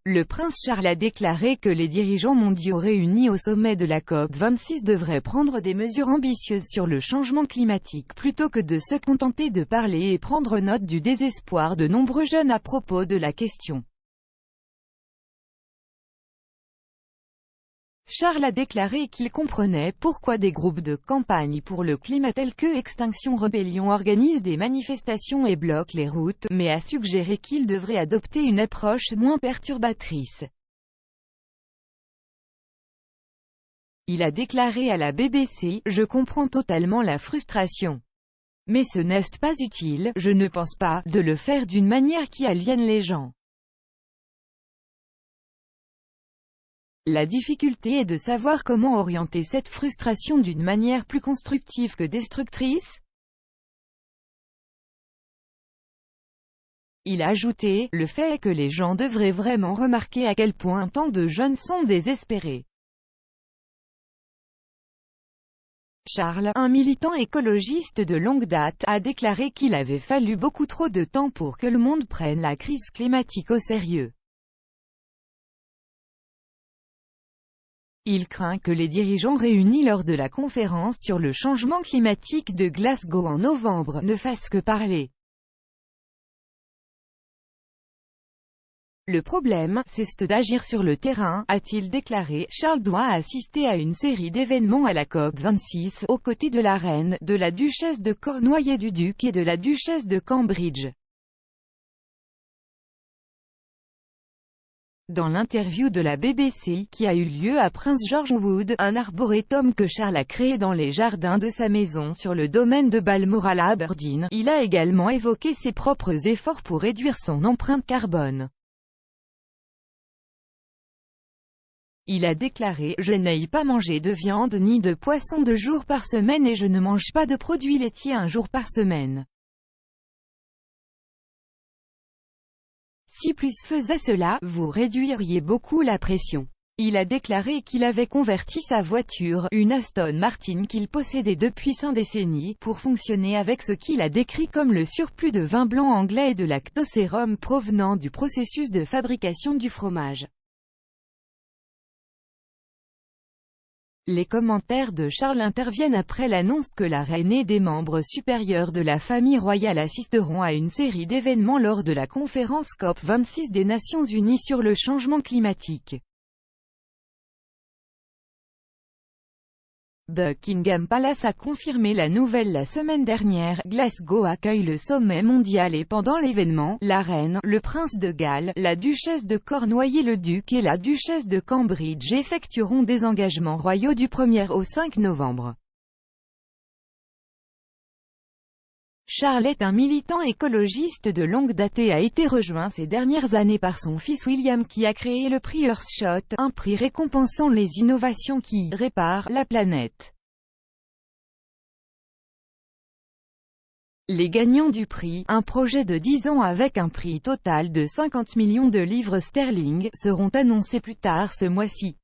Le prince Charles a déclaré que les dirigeants mondiaux réunis au sommet de la COP26 devraient prendre des mesures ambitieuses sur le changement climatique plutôt que de se contenter de parler et prendre note du désespoir de nombreux jeunes à propos de la question. Charles a déclaré qu'il comprenait pourquoi des groupes de campagne pour le climat tels que Extinction Rebellion organisent des manifestations et bloquent les routes, mais a suggéré qu'il devrait adopter une approche moins perturbatrice. Il a déclaré à la BBC « Je comprends totalement la frustration. Mais ce n'est pas utile, je ne pense pas, de le faire d'une manière qui aliène les gens. La difficulté est de savoir comment orienter cette frustration d'une manière plus constructive que destructrice. » Il a ajouté « Le fait est que les gens devraient vraiment remarquer à quel point tant de jeunes sont désespérés. » Charles, un militant écologiste de longue date, a déclaré qu'il avait fallu beaucoup trop de temps pour que le monde prenne la crise climatique au sérieux. Il craint que les dirigeants réunis lors de la conférence sur le changement climatique de Glasgow en novembre ne fassent que parler. Le problème, c'est d'agir sur le terrain, a-t-il déclaré. Charles doit assister à une série d'événements à la COP26, aux côtés de la reine, de la duchesse de Cornouailles-du-Duc et de la duchesse de Cambridge. Dans l'interview de la BBC, qui a eu lieu à Prince George Wood, un arboretum que Charles a créé dans les jardins de sa maison sur le domaine de Balmoral à Aberdeen, il a également évoqué ses propres efforts pour réduire son empreinte carbone. Il a déclaré « Je n'ai pas mangé de viande ni de poisson 2 jours par semaine et je ne mange pas de produits laitiers 1 jour par semaine. Si plus faisait cela, vous réduiriez beaucoup la pression. » Il a déclaré qu'il avait converti sa voiture, une Aston Martin qu'il possédait depuis 5 décennies, pour fonctionner avec ce qu'il a décrit comme le surplus de vin blanc anglais et de lactosérum provenant du processus de fabrication du fromage. Les commentaires de Charles interviennent après l'annonce que la reine et des membres supérieurs de la famille royale assisteront à une série d'événements lors de la conférence COP26 des Nations Unies sur le changement climatique. Buckingham Palace a confirmé la nouvelle la semaine dernière. Glasgow accueille le sommet mondial et pendant l'événement, la reine, le prince de Galles, la duchesse de Cornouailles-le-Duc et la duchesse de Cambridge effectueront des engagements royaux du 1er au 5 novembre. Charles est un militant écologiste de longue date et a été rejoint ces dernières années par son fils William qui a créé le prix Earthshot, un prix récompensant les innovations qui réparent la planète. Les gagnants du prix, un projet de 10 ans avec un prix total de 50 millions de livres sterling, seront annoncés plus tard ce mois-ci.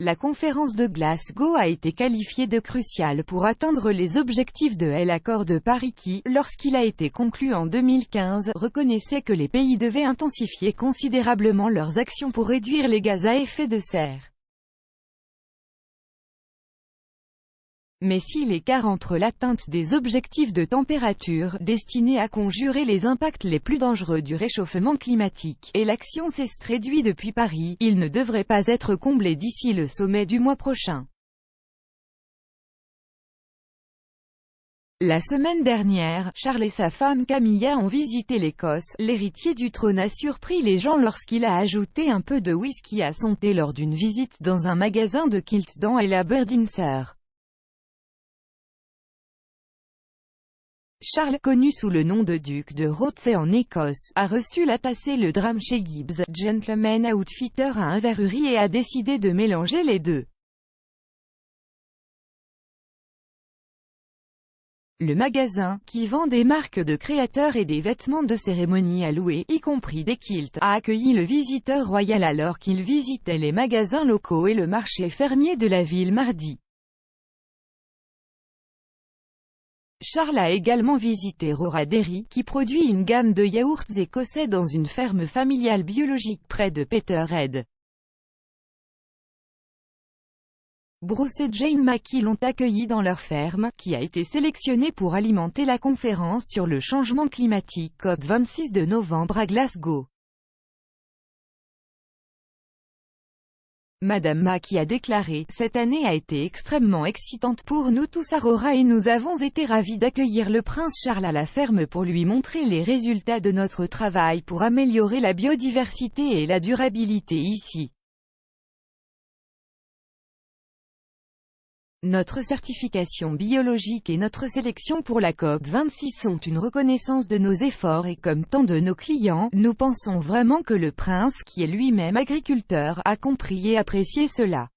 La conférence de Glasgow a été qualifiée de cruciale pour atteindre les objectifs de l'accord de Paris qui, lorsqu'il a été conclu en 2015, reconnaissait que les pays devaient intensifier considérablement leurs actions pour réduire les gaz à effet de serre. Mais si l'écart entre l'atteinte des objectifs de température, destinés à conjurer les impacts les plus dangereux du réchauffement climatique, et l'action s'est réduit depuis Paris, il ne devrait pas être comblé d'ici le sommet du mois prochain. La semaine dernière, Charles et sa femme Camilla ont visité l'Écosse. L'héritier du trône a surpris les gens lorsqu'il a ajouté un peu de whisky à son thé lors d'une visite dans un magasin de kilt dans Aberdeenshire. Charles, connu sous le nom de duc de Rothesay en Écosse, a reçu la passé le drame chez Gibbs, Gentleman Outfitter à Inverurie et a décidé de mélanger les deux. Le magasin, qui vend des marques de créateurs et des vêtements de cérémonie à louer, y compris des kilts, a accueilli le visiteur royal alors qu'il visitait les magasins locaux et le marché fermier de la ville mardi. Charles a également visité Rora Dairy, qui produit une gamme de yaourts écossais dans une ferme familiale biologique près de Peterhead. Bruce et Jane Mackey l'ont accueilli dans leur ferme, qui a été sélectionnée pour alimenter la conférence sur le changement climatique COP26 de novembre à Glasgow. Madame Mackey a déclaré: « Cette année a été extrêmement excitante pour nous tous à Rora et nous avons été ravis d'accueillir le prince Charles à la ferme pour lui montrer les résultats de notre travail pour améliorer la biodiversité et la durabilité ici. Notre certification biologique et notre sélection pour la COP26 sont une reconnaissance de nos efforts et comme tant de nos clients, nous pensons vraiment que le prince qui est lui-même agriculteur a compris et apprécié cela. »